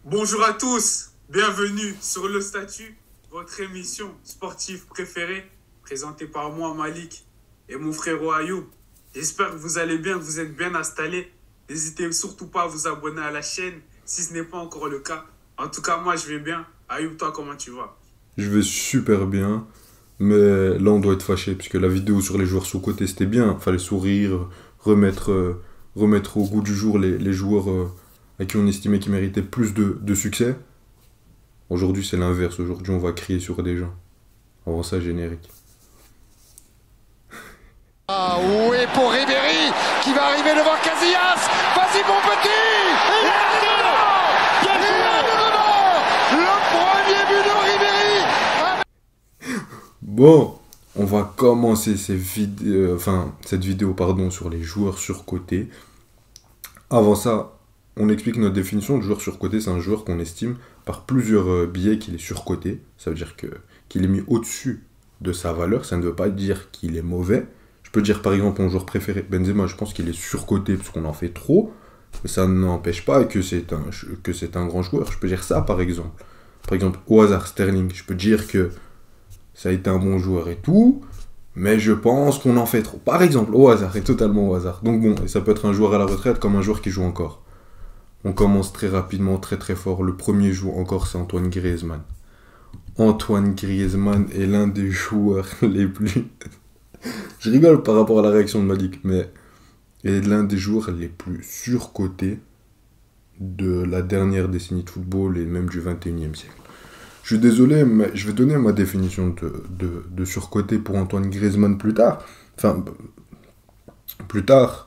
Bonjour à tous, bienvenue sur Le Statut, votre émission sportive préférée, présentée par moi, Malik, et mon frérot Ayoub. J'espère que vous allez bien, que vous êtes bien installés. N'hésitez surtout pas à vous abonner à la chaîne si ce n'est pas encore le cas. En tout cas, moi, je vais bien. Ayoub, toi, comment tu vas? Je vais super bien, mais là on doit être fâché, puisque la vidéo sur les joueurs sous-cotés c'était bien, fallait sourire, remettre au goût du jour les joueurs à qui on estimait qu'ils méritaient plus de succès. Aujourd'hui c'est l'inverse, aujourd'hui on va crier sur des gens. Avant ça, générique. Ah oui, pour Ribéry qui va arriver devant Casillas. Vas-y mon petit. Et le premier but de Ribéry. Bon, on va commencer cette vidéo sur les joueurs surcotés. Avant ça, on explique notre définition de joueur surcoté. C'est un joueur qu'on estime par plusieurs biais qu'il est surcoté. Ça veut dire qu'il est mis au-dessus de sa valeur. Ça ne veut pas dire qu'il est mauvais. Je peux dire par exemple mon joueur préféré, Benzema, je pense qu'il est surcoté parce qu'on en fait trop. Mais ça n'empêche pas que c'est un grand joueur. Je peux dire ça par exemple. Par exemple, au hasard, Sterling. Je peux dire que ça a été un bon joueur et tout. Mais je pense qu'on en fait trop. Par exemple, au hasard, et totalement au hasard. Donc bon, et ça peut être un joueur à la retraite comme un joueur qui joue encore. On commence très rapidement, très très fort. Le premier joueur encore, c'est Antoine Griezmann. Antoine Griezmann est l'un des joueurs les plus... Je rigole par rapport à la réaction de Malik, mais il est l'un des joueurs les plus surcotés de la dernière décennie de football et même du 21e siècle. Je suis désolé, mais je vais donner ma définition de surcoté pour Antoine Griezmann plus tard. Enfin, plus tard,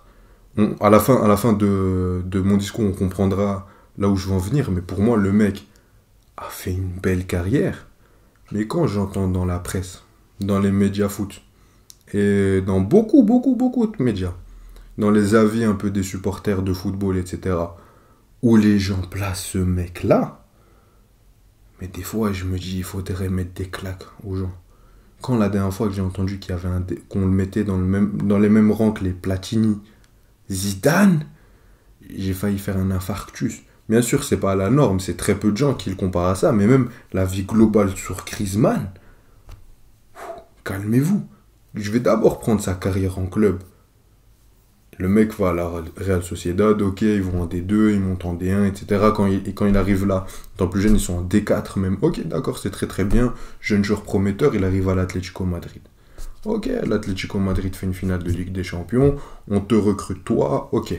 à la fin de mon discours, on comprendra là où je veux en venir. Mais pour moi, le mec a fait une belle carrière. Mais quand j'entends dans la presse, dans les médias foot, et dans beaucoup de médias, dans les avis un peu des supporters de football, etc., où les gens placent ce mec-là, mais des fois, je me dis, il faudrait mettre des claques aux gens. Quand la dernière fois que j'ai entendu qu'on le mettait dans les mêmes rangs que les Platini, Zidane, j'ai failli faire un infarctus. Bien sûr, c'est pas la norme, c'est très peu de gens qui le comparent à ça, mais même la vie globale sur Griezmann, calmez-vous. Je vais d'abord prendre sa carrière en club. Le mec va à la Real Sociedad, ok, ils vont en D2, ils montent en D1, etc. Quand il arrive là, dans plus jeune, ils sont en D4 même. Ok, d'accord, c'est très très bien. Jeune joueur prometteur, il arrive à l'Atlético Madrid. Ok, l'Atlético Madrid fait une finale de Ligue des Champions, on te recrute toi, ok.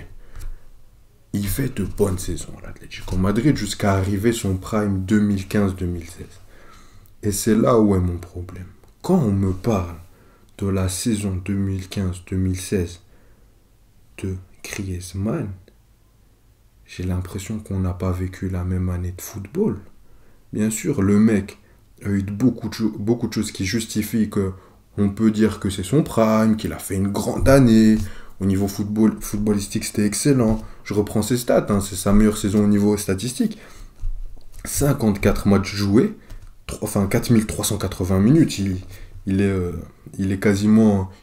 Il fait de bonnes saisons à l'Atlético Madrid jusqu'à arriver son prime 2015-2016. Et c'est là où est mon problème. Quand on me parle de la saison 2015-2016 de Griezmann, j'ai l'impression qu'on n'a pas vécu la même année de football. Bien sûr, le mec a eu beaucoup de choses qui justifient qu'on peut dire que c'est son prime, qu'il a fait une grande année. Au niveau footballistique, c'était excellent. Je reprends ses stats, c'est sa meilleure saison au niveau statistique. 54 matchs joués, 4380 minutes. Il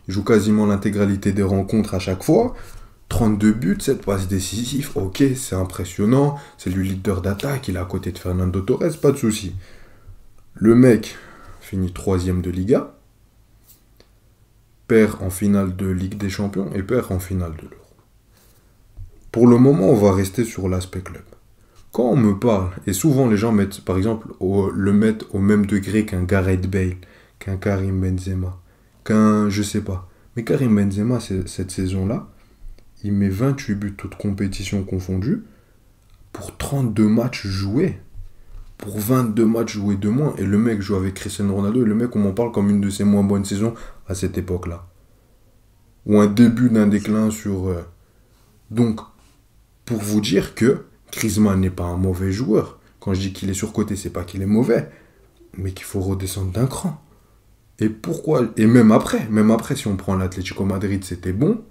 joue quasiment l'intégralité des rencontres à chaque fois. 32 buts, 7 passes décisives, ok, c'est impressionnant. C'est le leader d'attaque, il est à côté de Fernando Torres, pas de souci. Le mec finit 3ème de Liga, perd en finale de Ligue des Champions et perd en finale de l'Euro. Pour le moment, on va rester sur l'aspect club. Quand on me parle, et souvent les gens mettent, par exemple, le mettent au même degré qu'un Gareth Bale, qu'un Karim Benzema, je sais pas. Mais Karim Benzema, cette saison-là, il met 28 buts toutes compétitions confondues pour 32 matchs joués. Pour 22 matchs joués de moins. Et le mec joue avec Cristiano Ronaldo. Et le mec, on m'en parle comme une de ses moins bonnes saisons à cette époque-là. Ou un début d'un déclin sur... Donc, pour vous dire que Griezmann n'est pas un mauvais joueur. Quand je dis qu'il est surcoté, c'est pas qu'il est mauvais. Mais qu'il faut redescendre d'un cran. Et pourquoi? Et même après, si on prend l'Atlético Madrid, c'était bon.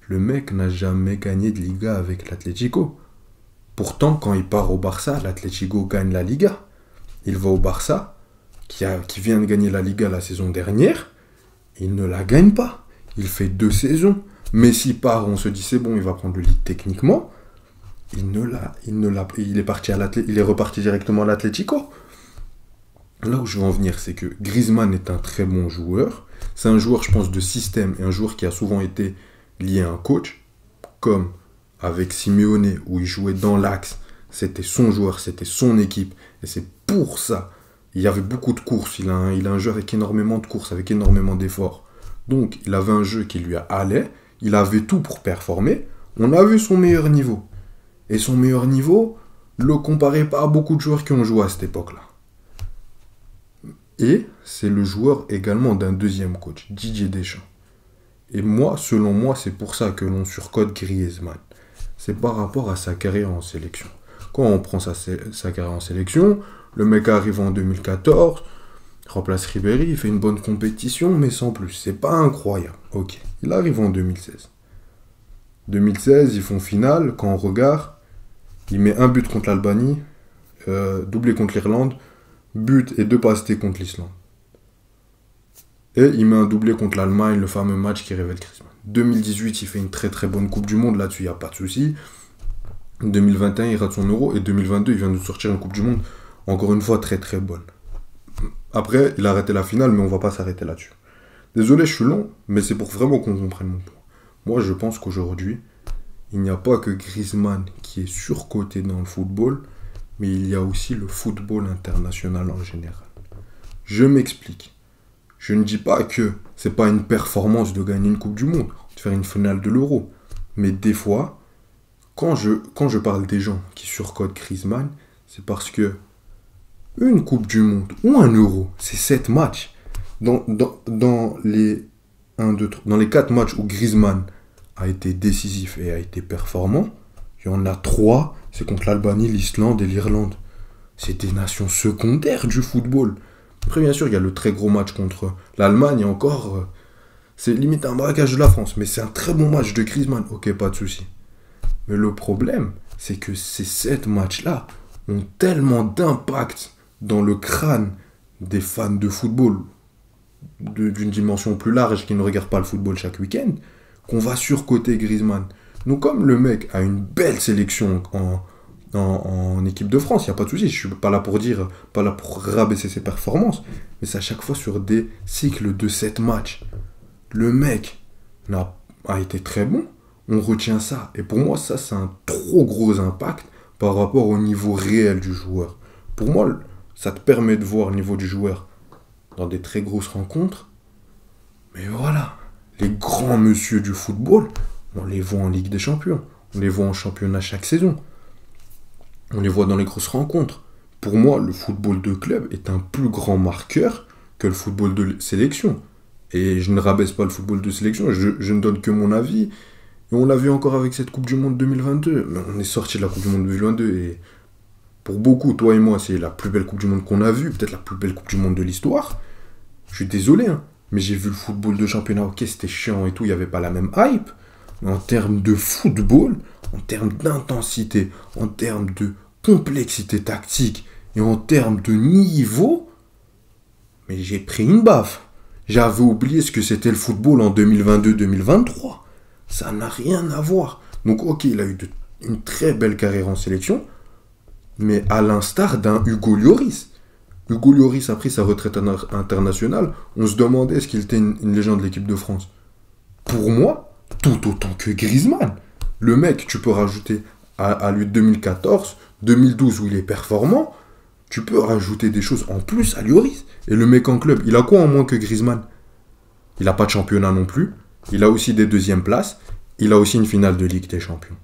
Le mec n'a jamais gagné de Liga avec l'Atlético. Pourtant, quand il part au Barça, l'Atlético gagne la Liga. Il va au Barça, qui vient de gagner la Liga la saison dernière. Il ne la gagne pas. Il fait 2 saisons. Messi part, on se dit c'est bon, il va prendre le lead techniquement. il est reparti directement à l'Atlético. Là où je veux en venir, c'est que Griezmann est un très bon joueur. C'est un joueur, je pense, de système et un joueur qui a souvent été lié à un coach, comme avec Simeone, où il jouait dans l'axe. C'était son joueur, c'était son équipe. Et c'est pour ça. Il y avait beaucoup de courses. Il a un jeu avec énormément de courses, avec énormément d'efforts. Donc, il avait un jeu qui lui allait. Il avait tout pour performer. On a vu son meilleur niveau. Et son meilleur niveau le comparait pas à beaucoup de joueurs qui ont joué à cette époque-là. Et c'est le joueur également d'un deuxième coach, Didier Deschamps. Et moi, selon moi, c'est pour ça que l'on surcote Griezmann. C'est par rapport à sa carrière en sélection. Quand on prend sa carrière en sélection, le mec arrive en 2014, remplace Ribéry, il fait une bonne compétition, mais sans plus. C'est pas incroyable. Ok, il arrive en 2016. 2016, ils font finale. Quand on regarde, il met un but contre l'Albanie, doublé contre l'Irlande, but et 2 passes T contre l'Islande. Et il met un doublé contre l'Allemagne, le fameux match qui révèle Griezmann. 2018, il fait une très très bonne Coupe du Monde, là-dessus il n'y a pas de souci. 2021, il rate son Euro, et 2022, il vient de sortir une Coupe du Monde, encore une fois très très bonne. Après, il a arrêté la finale, mais on va pas s'arrêter là-dessus. Désolé, je suis long, mais c'est pour vraiment qu'on comprenne mon point. Moi, je pense qu'aujourd'hui, il n'y a pas que Griezmann qui est surcoté dans le football, mais il y a aussi le football international en général. Je m'explique. Je ne dis pas que c'est pas une performance de gagner une Coupe du Monde, de faire une finale de l'Euro. Mais des fois, quand je parle des gens qui surcotent Griezmann, c'est parce que une Coupe du Monde ou un Euro, c'est 7 matchs. Dans les 4 matchs où Griezmann a été décisif et a été performant, il y en a 3, c'est contre l'Albanie, l'Islande et l'Irlande. C'est des nations secondaires du football. Après, bien sûr, il y a le très gros match contre l'Allemagne, et encore, c'est limite un braquage de la France, mais c'est un très bon match de Griezmann, ok, pas de souci. Mais le problème, c'est que ces 7 matchs-là ont tellement d'impact dans le crâne des fans de football, d'une dimension plus large qui ne regardent pas le football chaque week-end, qu'on va surcoter Griezmann. Donc comme le mec a une belle sélection en équipe de France, il n'y a pas de souci, je ne suis pas là pour rabaisser ses performances, mais c'est à chaque fois sur des cycles de 7 matchs. Le mec a été très bon, on retient ça. Et pour moi, ça, c'est un trop gros impact par rapport au niveau réel du joueur. Pour moi, ça te permet de voir le niveau du joueur dans des très grosses rencontres. Mais voilà, les grands messieurs du football, on les voit en Ligue des Champions, on les voit en championnat chaque saison, on les voit dans les grosses rencontres. Pour moi, le football de club est un plus grand marqueur que le football de sélection. Et je ne rabaisse pas le football de sélection, je ne donne que mon avis. Et on l'a vu encore avec cette Coupe du Monde 2022. Mais on est sorti de la Coupe du Monde 2022 et pour beaucoup, toi et moi, c'est la plus belle Coupe du Monde qu'on a vue, peut-être la plus belle Coupe du Monde de l'histoire. Je suis désolé, hein, mais j'ai vu le football de championnat, ok, c'était chiant et tout, il n'y avait pas la même hype. Mais en termes de football, en termes d'intensité, en termes de complexité tactique et en termes de niveau, mais j'ai pris une baffe. J'avais oublié ce que c'était le football en 2022-2023. Ça n'a rien à voir. Donc ok, il a eu une très belle carrière en sélection, mais à l'instar d'un Hugo Lloris. Hugo Lloris a pris sa retraite internationale, on se demandait est-ce qu'il était une légende de l'équipe de France. Pour moi, tout autant que Griezmann. Le mec, tu peux rajouter à lui 2014, 2012 où il est performant, tu peux rajouter des choses en plus à Lloris. Et le mec en club, il a quoi en moins que Griezmann? Il n'a pas de championnat non plus, il a aussi des deuxièmes places, il a aussi une finale de Ligue des Champions.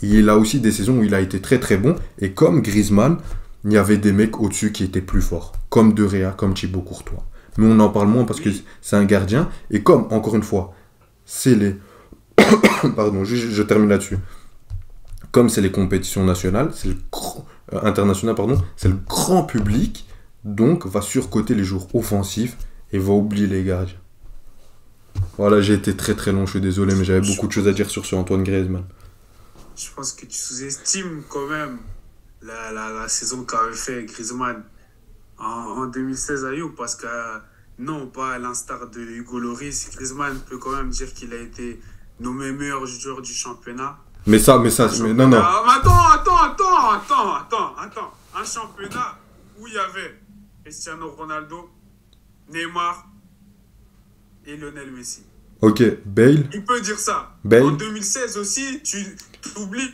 Il a aussi des saisons où il a été très très bon, et comme Griezmann, il y avait des mecs au-dessus qui étaient plus forts, comme De Gea, comme Thibaut Courtois. Mais on en parle moins parce que c'est un gardien, et comme, encore une fois, c'est les... Pardon, je termine là-dessus. Comme c'est les compétitions nationales, internationales, c'est le grand public, donc va surcoter les joueurs offensifs et va oublier les gardiens. Voilà, j'ai été très très long, je suis désolé, mais j'avais beaucoup de choses à dire sur ce Antoine Griezmann. Je pense que tu sous-estimes quand même la saison qu'avait fait Griezmann en 2016 à You, parce que non, pas à l'instar de Hugo Lloris, Griezmann peut quand même dire qu'il a été nommé meilleur joueur du championnat Mais non, non. Mais attends. Un championnat où il y avait Cristiano Ronaldo, Neymar et Lionel Messi. Ok, Bale. Il peut dire ça. Bale. En 2016 aussi, tu oublies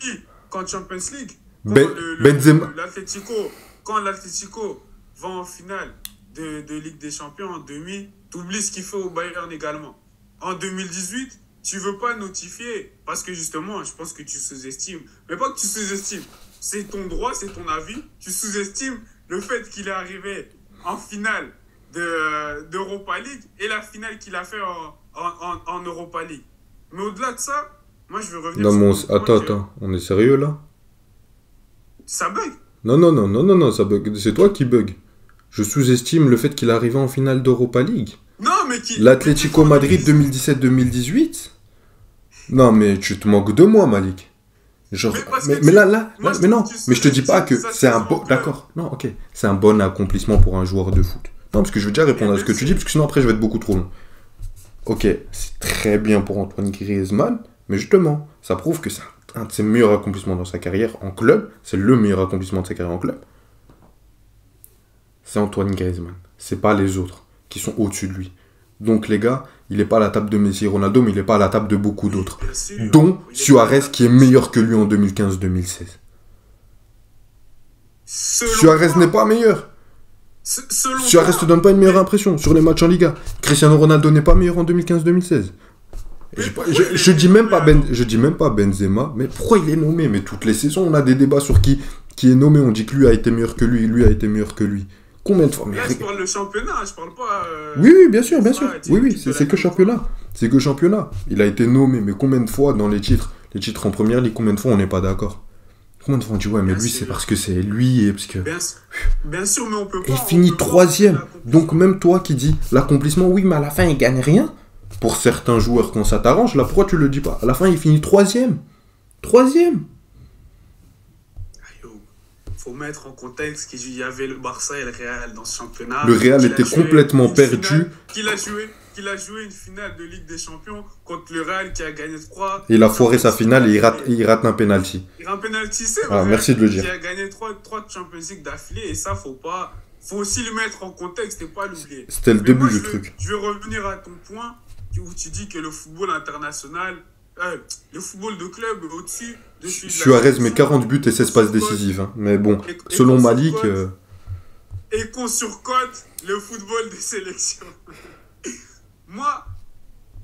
qu'en Champions League, Benzema. quand l'Atlético va en finale de Ligue des Champions en demi, tu oublies ce qu'il fait au Bayern également. En 2018, tu veux pas notifier parce que justement, je pense que tu sous-estimes. Mais pas que tu sous-estimes. C'est ton droit, c'est ton avis. Tu sous-estimes le fait qu'il est arrivé en finale d'Europa League et la finale qu'il a fait en Europa League. Mais au-delà de ça, moi je veux revenir sur... Attends, on est sérieux là? Ça bug? Non, ça bug. C'est toi qui bug. Je sous-estime le fait qu'il est arrivé en finale d'Europa League. Non, mais qui... L'Atlético Madrid 2017-2018? Non, mais tu te moques de moi, Malik. Genre, mais là, mais non, mais je te dis pas que c'est un bon... D'accord, non, ok. C'est un bon accomplissement pour un joueur de foot. Non, parce que je veux déjà répondre à ce que tu dis, parce que sinon après je vais être beaucoup trop long. Ok, c'est très bien pour Antoine Griezmann, mais justement, ça prouve que c'est un de ses meilleurs accomplissements dans sa carrière en club. C'est le meilleur accomplissement de sa carrière en club. C'est Antoine Griezmann. C'est pas les autres qui sont au-dessus de lui. Donc les gars, il n'est pas à la table de Messi et Ronaldo, mais il n'est pas à la table de beaucoup d'autres. Dont Suarez qui est meilleur que lui en 2015-2016. Suarez n'est pas meilleur. Suarez te donne pas une meilleure impression sur les matchs en Liga. Cristiano Ronaldo n'est pas meilleur en 2015-2016. Je dis même pas Benzema, mais pourquoi il est nommé? Mais toutes les saisons, on a des débats sur qui est nommé. On dit que lui a été meilleur que lui a été meilleur que lui. Combien de fois? Là, je parle de championnat, je parle pas... Oui, bien sûr. Oui, c'est que championnat. C'est que championnat. Il a été nommé, mais combien de fois dans les titres en première ligue, combien de fois on n'est pas d'accord? Combien de fois on dit ouais, mais lui, c'est parce que c'est lui et parce que... Bien sûr, mais on peut pas... Il finit 3e. Donc même toi qui dis l'accomplissement, oui, mais à la fin, il gagne rien. Pour certains joueurs, quand ça t'arrange, là, pourquoi tu le dis pas? À la fin, il finit 3e. 3e. Faut mettre en contexte qu'il y avait le Barça et le Real dans ce championnat. Le Real était complètement perdu. Qu'il a joué une finale de Ligue des Champions contre le Real qui a gagné 3. Et il a foiré sa finale et il rate un penalty. Il rate un penalty, c'est vrai. Ah, merci de le dire. Il a gagné 3 Champions League d'affilée et ça, faut aussi le mettre en contexte et pas l'oublier. C'était le début du truc. Je vais revenir à ton point où tu dis que le football international, le football de club est au-dessus de celui de la Suarez met 40 buts et 16 passes décisives. Hein. Mais bon, selon Malik... Et qu'on surcote le football des sélections. Moi,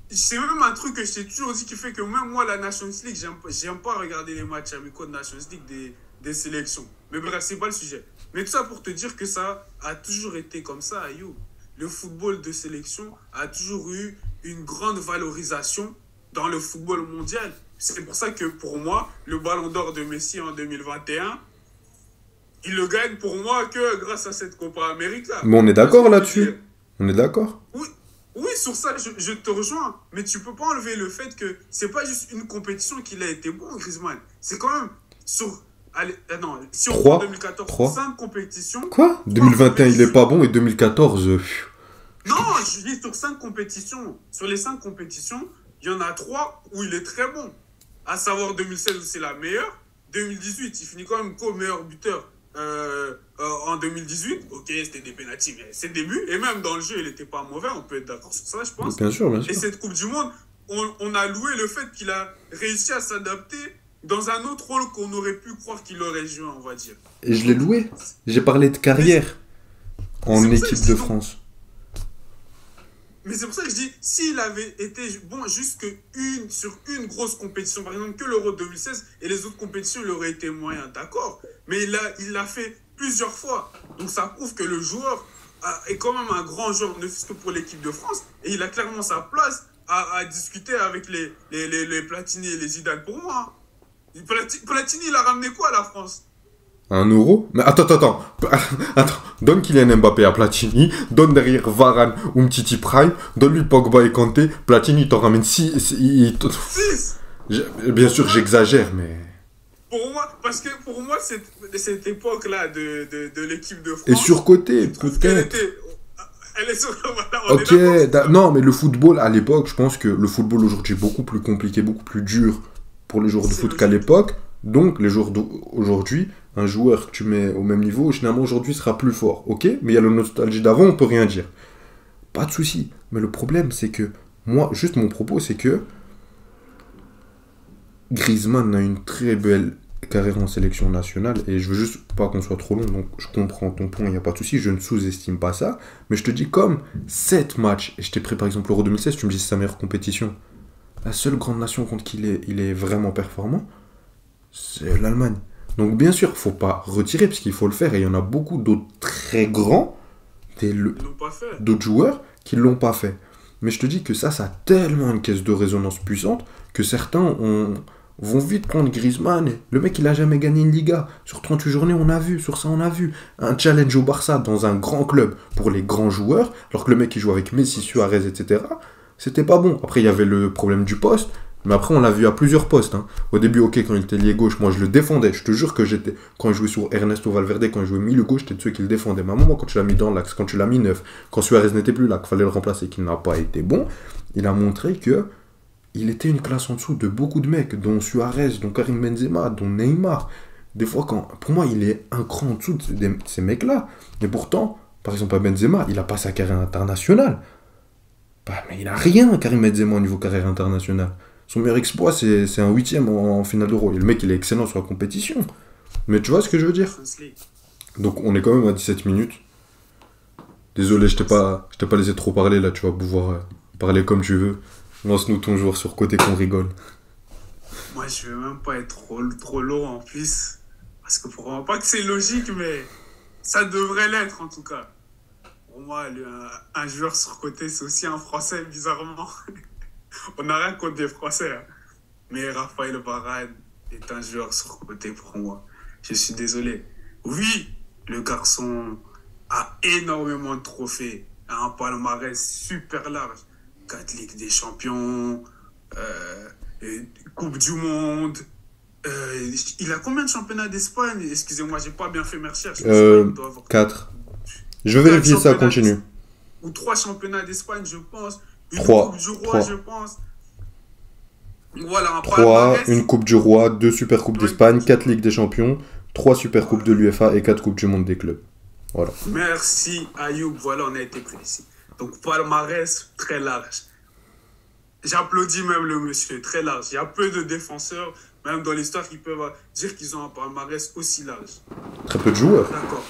c'est même un truc que je t'ai toujours dit qui fait que même moi, la Nations League, j'aime pas regarder les matchs amicaux de Nations League des sélections. Mais bref, c'est pas le sujet. Mais tout ça pour te dire que ça a toujours été comme ça, Ayou. Le football de sélection a toujours eu une grande valorisation dans le football mondial. C'est pour ça que pour moi, le Ballon d'Or de Messi en 2021, il le gagne pour moi que grâce à cette Copa América. Mais on est d'accord là-dessus. On est d'accord. Oui, sur ça, je te rejoins. Mais tu peux pas enlever le fait que c'est pas juste une compétition qu'il a été bon, Griezmann. C'est quand même sur... non, si on prend 2014, 5 compétitions... Quoi? 2021, il est pas bon et 2014... Non, je dis sur 5 compétitions. Sur les 5 compétitions, il y en a 3 où il est très bon. À savoir 2016 où c'est la meilleure. 2018, il finit quand même co-meilleur buteur en 2018. Ok, c'était des pénaltys, mais c'est le début. Et même dans le jeu, il n'était pas mauvais. On peut être d'accord sur ça, je pense. Bien sûr. Et cette Coupe du Monde, on a loué le fait qu'il a réussi à s'adapter dans un autre rôle qu'on aurait pu croire qu'il aurait joué, on va dire. Et je l'ai loué. J'ai parlé de carrière en équipe de France. Mais c'est pour ça que je dis, s'il avait été bon sur une grosse compétition, par exemple que l'Euro 2016, et les autres compétitions, il aurait été moyen, d'accord. Mais il l'a fait plusieurs fois. Donc ça prouve que le joueur est quand même un grand joueur, ne fût-ce que pour l'équipe de France. Et il a clairement sa place à discuter avec les Platini et les Zidane pour moi. Platini, il a ramené quoi à la France? 1 euro? Mais attends. Donne Kylian Mbappé à Platini, donne derrière Varane ou Mtiti Prime, donne-lui Pogba et Kanté, Platini t'en ramène 6. Bien sûr, j'exagère, mais... Parce que pour moi, cette époque-là de l'équipe de France... Et surcoté, peut-être. Elle est sur... Ok, non, mais le football, à l'époque, je pense que le football aujourd'hui est beaucoup plus compliqué, beaucoup plus dur pour les joueurs de C'est foot qu'à logique. l'époque. Donc, les joueurs d'aujourd'hui, un joueur que tu mets au même niveau, généralement aujourd'hui sera plus fort. Ok, mais il y a la nostalgie d'avant, on peut rien dire. Pas de souci. Mais le problème, c'est que moi, juste mon propos, c'est que Griezmann a une très belle carrière en sélection nationale et je veux juste pas qu'on soit trop long, donc je comprends ton point, il n'y a pas de souci, je ne sous-estime pas ça, mais je te dis comme 7 matchs, et je t'ai pris par exemple l'Euro 2016, tu me dis c'est sa meilleure compétition, la seule grande nation contre qui il est vraiment performant, c'est l'Allemagne. Donc bien sûr, faut pas retirer parce qu'il faut le faire et il y en a beaucoup d'autres très grands, Ils l'ont pas fait. d'autres joueurs qui l'ont pas fait. Mais je te dis que ça a tellement une caisse de résonance puissante que vont vite prendre Griezmann. Le mec, il a jamais gagné une Liga. Sur 38 journées, on a vu. Sur ça, on a vu. Un challenge au Barça dans un grand club pour les grands joueurs, alors que le mec, il joue avec Messi, Suarez, etc. C'était pas bon. Après, il y avait le problème du poste. Mais après, on l'a vu à plusieurs postes. Hein. Au début, ok, quand il était lié gauche, moi, je le défendais. Je te jure que quand il jouait sur Ernesto Valverde, quand il jouait milieu gauche, j'étais de ceux qui le défendaient. Mais à un moment, quand tu l'as mis dans l'axe, quand tu l'as mis neuf, quand Suarez n'était plus là, qu'il fallait le remplacer, qu'il n'a pas été bon, il a montré que il était une classe en dessous de beaucoup de mecs, dont Suarez, dont Karim Benzema, dont Neymar. Des fois, pour moi, il est un cran en dessous de ces mecs-là. Et pourtant, par exemple, à Benzema, il a pas sa carrière internationale. Bah, mais il a rien, Karim Benzema, au niveau carrière internationale. Son meilleur exploit, c'est un 8ème en finale d'Euro. Et le mec, il est excellent sur la compétition. Mais tu vois ce que je veux dire? Champions League. Donc, on est quand même à 17 minutes. Désolé, je t'ai pas laissé trop parler, là. Tu vas pouvoir parler comme tu veux. Lance-nous ton joueur sur côté qu'on rigole. Moi, je vais même pas être trop long en plus. Parce que pour moi, pas que c'est logique, mais ça devrait l'être en tout cas. Pour moi, un joueur surcoté, c'est aussi un Français, bizarrement. On n'a rien contre des Français. Hein. Mais Raphaël Varane est un joueur surcoté pour moi. Je suis désolé. Oui, le garçon a énormément de trophées. A un palmarès super large. 4 Ligues des Champions, Coupe du Monde. Il a combien de championnats d'Espagne? Excusez-moi, j'ai pas bien fait mes recherches. 4. Je vais vérifier ça, continue. Ou 3 championnats d'Espagne, je pense. Une 3. Coupe du Roi, je pense. Voilà, un 3, palmarès. une Coupe du Roi, 2 Super Coupes d'Espagne, 4 Ligues des Champions, 3 Super Coupes de l'UEFA et 4 Coupes du Monde des clubs. Voilà. Merci Ayoub, voilà, on a été précis. Donc palmarès très large. J'applaudis même le monsieur, très large. Il y a peu de défenseurs, même dans l'histoire, qui peuvent dire qu'ils ont un palmarès aussi large. Très peu de joueurs. D'accord.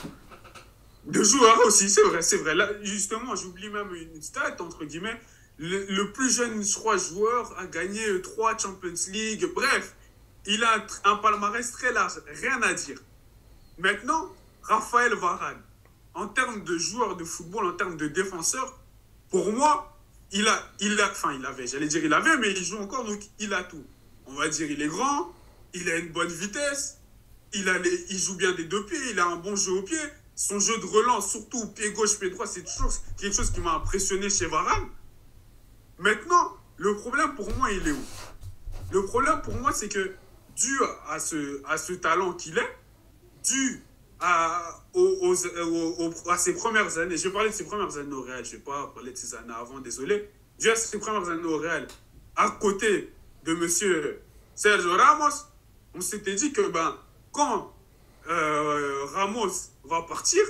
De joueurs aussi, c'est vrai, c'est vrai. Là, justement, j'oublie même une stat, entre guillemets. Le plus jeune, je crois, joueur a gagné 3 Champions League. Bref, il a un palmarès très large, rien à dire. Maintenant, Raphaël Varane, en termes de joueur de football, en termes de défenseur, pour moi, il avait, mais il joue encore, donc il a tout. On va dire, il est grand, il a une bonne vitesse, il joue bien des deux pieds, il a un bon jeu au pied. Son jeu de relance, surtout pied gauche, pied droit, c'est toujours quelque chose qui m'a impressionné chez Varane. Maintenant, le problème pour moi, il est où? Le problème pour moi, c'est que dû à ce talent qu'il est, dû à ses premières années, je vais parler de ses premières années au Real, je ne vais pas parler de ses années avant, désolé, dû à ses premières années au Real, à côté de monsieur Sergio Ramos, on s'était dit que quand Ramos va partir,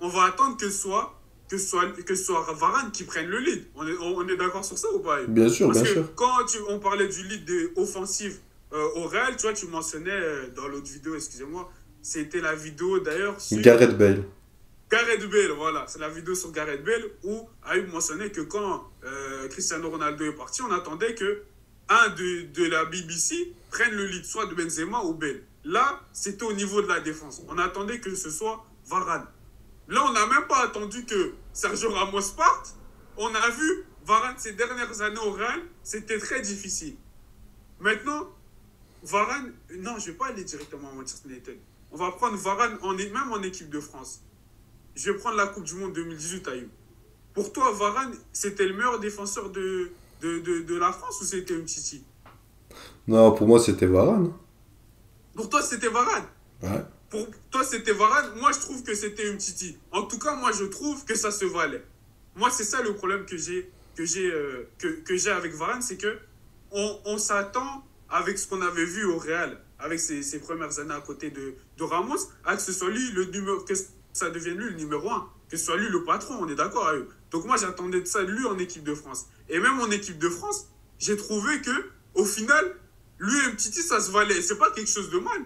on va attendre que ce soit Varane qui prenne le lead. On est d'accord sur ça ou pas? Bien sûr, Parce bien que sûr. quand on parlait du lead offensif au Real, tu vois, tu mentionnais dans l'autre vidéo, excusez-moi, c'était la vidéo d'ailleurs sur Gareth Bale. Gareth Bale, voilà, c'est la vidéo sur Gareth Bale où Ayoub mentionnait que quand Cristiano Ronaldo est parti, on attendait que un de la BBC prenne le lead, soit de Benzema ou Bale. Là, c'était au niveau de la défense. On attendait que ce soit Varane. Là, on n'a même pas attendu que Sergio Ramos parte. On a vu Varane ces dernières années au Real, c'était très difficile. Maintenant, Varane, non, je ne vais pas aller directement à Manchester United. On va prendre Varane, même en équipe de France. Je vais prendre la Coupe du Monde 2018 à Ayoub. Pour toi, Varane, c'était le meilleur défenseur de la France ou c'était Umtiti? Non, pour moi, c'était Varane. Pour toi, c'était Varane? Ouais. Pour toi, c'était Varane. Moi, je trouve que c'était Umtiti. En tout cas, moi, je trouve que ça se valait. Moi, c'est ça le problème que j'ai avec Varane, c'est que on s'attend avec ce qu'on avait vu au Real, avec ses premières années à côté de Ramos, à que ce soit lui que ça devienne lui le numéro un, que ce soit lui le patron, on est d'accord avec eux. Donc moi j'attendais de ça de lui en équipe de France. Et même en équipe de France, j'ai trouvé que au final, lui et Umtiti, ça se valait. C'est pas quelque chose de mal.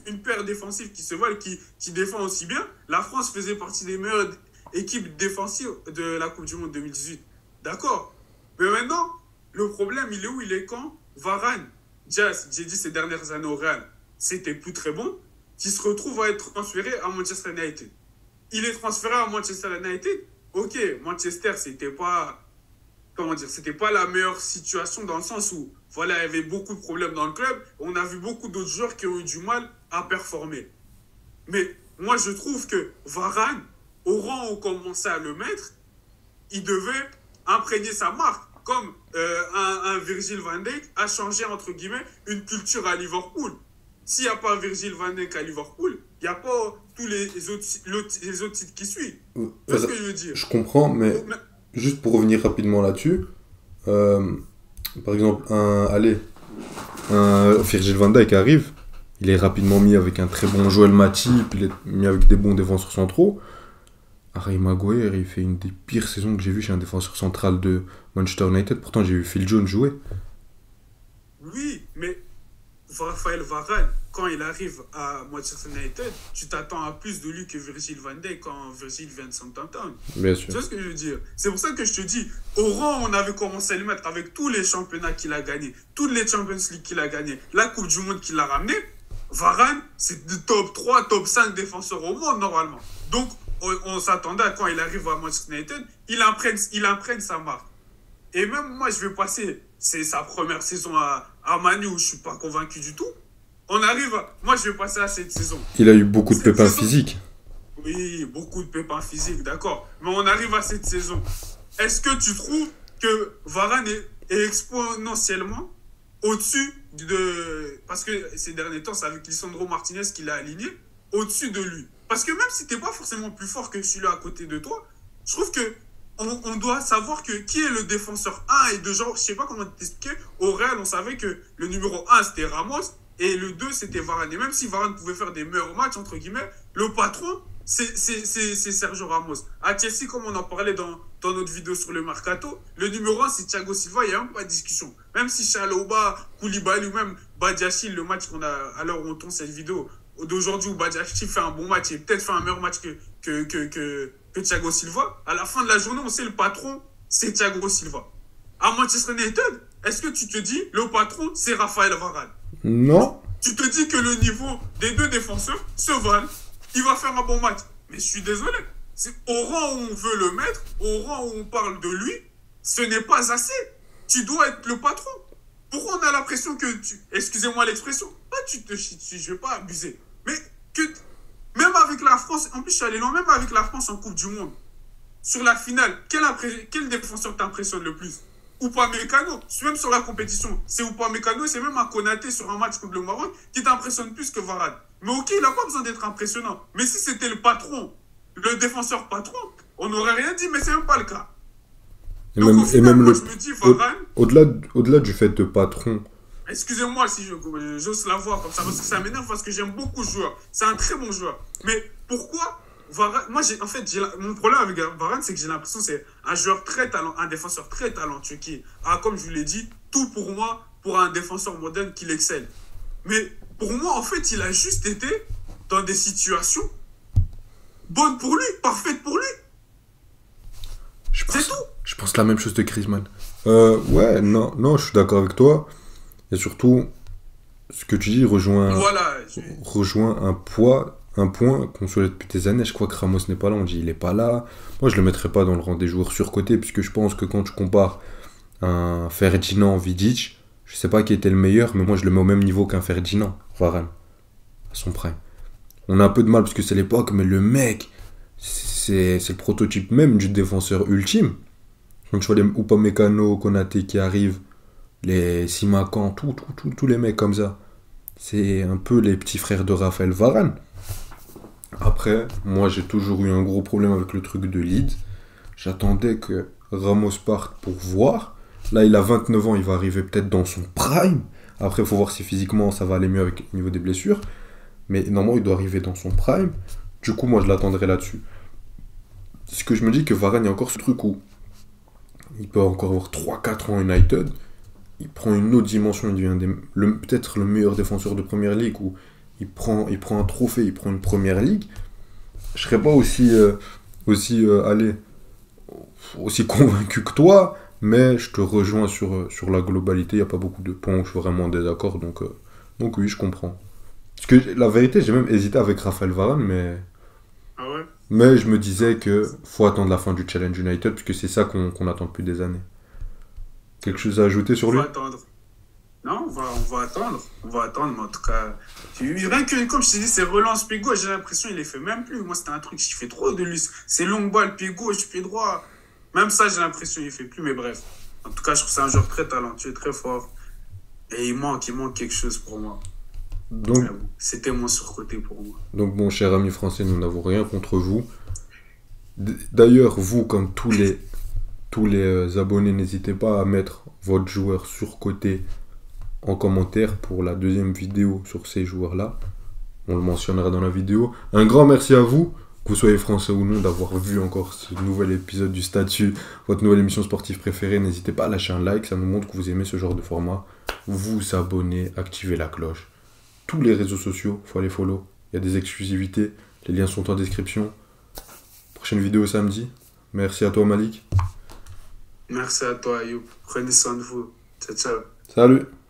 Une paire défensive qui se valent, qui défend aussi bien. La France faisait partie des meilleures équipes défensives de la Coupe du Monde 2018. D'accord. Mais maintenant, le problème, il est où? Il est quand Varane, Diaz, j'ai dit ces dernières années au Real, c'était plus très bon, qui se retrouve à être transféré à Manchester United. Il est transféré à Manchester United. Ok, Manchester, c'était pas, comment dire, c'était pas la meilleure situation dans le sens où, voilà, il y avait beaucoup de problèmes dans le club. On a vu beaucoup d'autres joueurs qui ont eu du mal à performer. Mais moi, je trouve que Varane, au rang où on commençait à le mettre, il devait imprégner sa marque. Comme un Virgil van Dijk a changé, entre guillemets, une culture à Liverpool. S'il n'y a pas Virgil van Dijk à Liverpool, il n'y a pas tous les autres titres qui suivent. C'est ce que je veux dire. Je comprends, mais juste pour revenir rapidement là-dessus, par exemple, un Virgil van Dijk arrive, il est rapidement mis avec un très bon Joel Matip, il est mis avec des bons défenseurs centraux. Harry Maguire, il fait une des pires saisons que j'ai vues chez un défenseur central de Manchester United. Pourtant, j'ai vu Phil Jones jouer. Oui, mais Raphaël Varane, quand il arrive à Manchester United, tu t'attends à plus de lui que Virgil van Dijk quand Virgil vient de Southampton. Bien sûr. Tu vois ce que je veux dire? C'est pour ça que je te dis, au rang, on avait commencé à le mettre avec tous les championnats qu'il a gagnés, toutes les Champions League qu'il a gagnés, la Coupe du Monde qu'il a ramené. Varane, c'est le top 3, top 5 défenseurs au monde, normalement. Donc, on s'attendait à quand il arrive à Manchester United, il imprègne sa marque. Et même moi, je vais passer, c'est sa première saison à Manu où je ne suis pas convaincu du tout. Moi, je vais passer à cette saison. Il a eu beaucoup de pépins physiques. Oui, beaucoup de pépins physiques, d'accord. Mais on arrive à cette saison. Est-ce que tu trouves que Varane est exponentiellement au-dessus parce que ces derniers temps, c'est avec Lisandro Martinez qu'il a aligné, au-dessus de lui? Parce que même si tu n'es pas forcément plus fort que celui-là à côté de toi, je trouve que on doit savoir qui est le défenseur 1 et de genre, je sais pas comment t'expliquer, au Real, on savait que le numéro 1 c'était Ramos et le 2 c'était Varane. Et même si Varane pouvait faire des meilleurs matchs, entre guillemets, le patron, c'est Sergio Ramos. À Chelsea, comme on en parlait dans notre vidéo sur le Mercato, le numéro 1 c'est Thiago Silva, il n'y a même pas de discussion. Même si Chalobah, Koulibaly ou même Badiachil, le match qu'on a à l'heure où on tourne cette vidéo, d'aujourd'hui où Badiachil fait un bon match et peut-être fait un meilleur match que Thiago Silva, à la fin de la journée, on sait le patron, c'est Thiago Silva. À Manchester United, est-ce que tu te dis le patron, c'est Raphaël Varane? Non. Tu te dis que le niveau des deux défenseurs se valent, il va faire un bon match. Mais je suis désolé, c'est au rang où on veut le mettre, au rang où on parle de lui, ce n'est pas assez. Tu dois être le patron. Pourquoi on a l'impression que excusez-moi l'expression, je vais pas abuser, mais que même avec la France, en plus je suis allé loin, même avec la France en Coupe du Monde, sur la finale, quel défenseur t'impressionne le plus? Upamecano, même sur la compétition, c'est Upamecano et c'est même un Konaté sur un match contre le Maroc qui t'impressionne plus que Varane. Mais ok, il n'a pas besoin d'être impressionnant. Mais si c'était le patron, le défenseur patron, on n'aurait rien dit, mais c'est même pas le cas. Donc, au final, moi, je me dis, Varane... Au-delà du fait de patron... Excusez-moi si j'ose la voir comme ça, parce que ça m'énerve, parce que j'aime beaucoup ce joueur. C'est un très bon joueur. Mais pourquoi Varane... Moi, mon problème avec Varane, c'est que j'ai l'impression que c'est un joueur un défenseur très talentueux qui a, comme je vous l'ai dit, tout pour moi, pour un défenseur moderne qui excelle. Mais pour moi, en fait, il a juste été dans des situations bonnes pour lui, parfaites pour lui. C'est tout. Je pense la même chose de Griezmann. Ouais, non, je suis d'accord avec toi. Et surtout, ce que tu dis rejoint un point qu'on souhaite depuis des années. Je crois que Ramos n'est pas là, on dit il n'est pas là. Moi, je ne le mettrais pas dans le rang des joueurs surcotés, puisque je pense que quand tu compares un Ferdinand Vidic, je ne sais pas qui était le meilleur, mais moi, je le mets au même niveau qu'un Ferdinand, Varane, à son prime. On a un peu de mal, parce que c'est l'époque, mais le mec, c'est le prototype même du défenseur ultime. Quand tu vois les Upamecano, Konaté qui arrivent, les Simakan, tous les mecs comme ça, c'est un peu les petits frères de Raphaël Varane. Après, moi j'ai toujours eu un gros problème avec le truc de Leeds. J'attendais que Ramos parte pour voir. Là il a 29 ans, il va arriver peut-être dans son prime, Après, il faut voir si physiquement ça va aller mieux avec au niveau des blessures. Mais normalement, il doit arriver dans son prime. Du coup, moi, je l'attendrai là-dessus. Ce que je me dis que Varane, il y a encore ce truc où il peut encore avoir 3-4 ans United. Il prend une autre dimension. Il devient peut-être le meilleur défenseur de Première Ligue. Où il prend un trophée, il prend une Première Ligue. Je serais pas aussi convaincu que toi. Mais je te rejoins sur la globalité. Il n'y a pas beaucoup de points où je suis vraiment en désaccord. Donc oui, je comprends. Parce que la vérité, j'ai même hésité avec Raphaël Varane, Ah ouais? mais je me disais que faut attendre la fin du Challenge United, puisque c'est ça qu'on attend depuis des années. Quelque chose à ajouter sur On lui? va attendre. Non, on va attendre. On va attendre, mais en tout cas, rien que, comme je t'ai dit, c'est relance pied gauche, j'ai l'impression qu'il les fait même plus. Moi, c'était un truc qui fait trop de lui. C'est longue balle, pied gauche, pied droit. Même ça, j'ai l'impression qu'il fait plus, mais bref. En tout cas, je trouve que c'est un joueur très talentueux, très fort. Et il manque quelque chose pour moi. Donc, Mais bon, c'était mon surcoté pour moi. donc bon, cher ami français, nous n'avons rien contre vous. D'ailleurs, vous, comme tous les abonnés, n'hésitez pas à mettre votre joueur surcoté en commentaire pour la deuxième vidéo sur ces joueurs-là. On le mentionnera dans la vidéo. Un grand merci à vous, que vous soyez français ou non, d'avoir vu encore ce nouvel épisode du Statut, votre nouvelle émission sportive préférée. N'hésitez pas à lâcher un like, ça nous montre que vous aimez ce genre de format. Vous abonnez, activez la cloche. Tous les réseaux sociaux, il faut aller follow. Il y a des exclusivités, les liens sont en description. Prochaine vidéo samedi. Merci à toi Malik. Merci à toi, Ayoub. Prenez soin de vous. Ciao, ciao. Salut.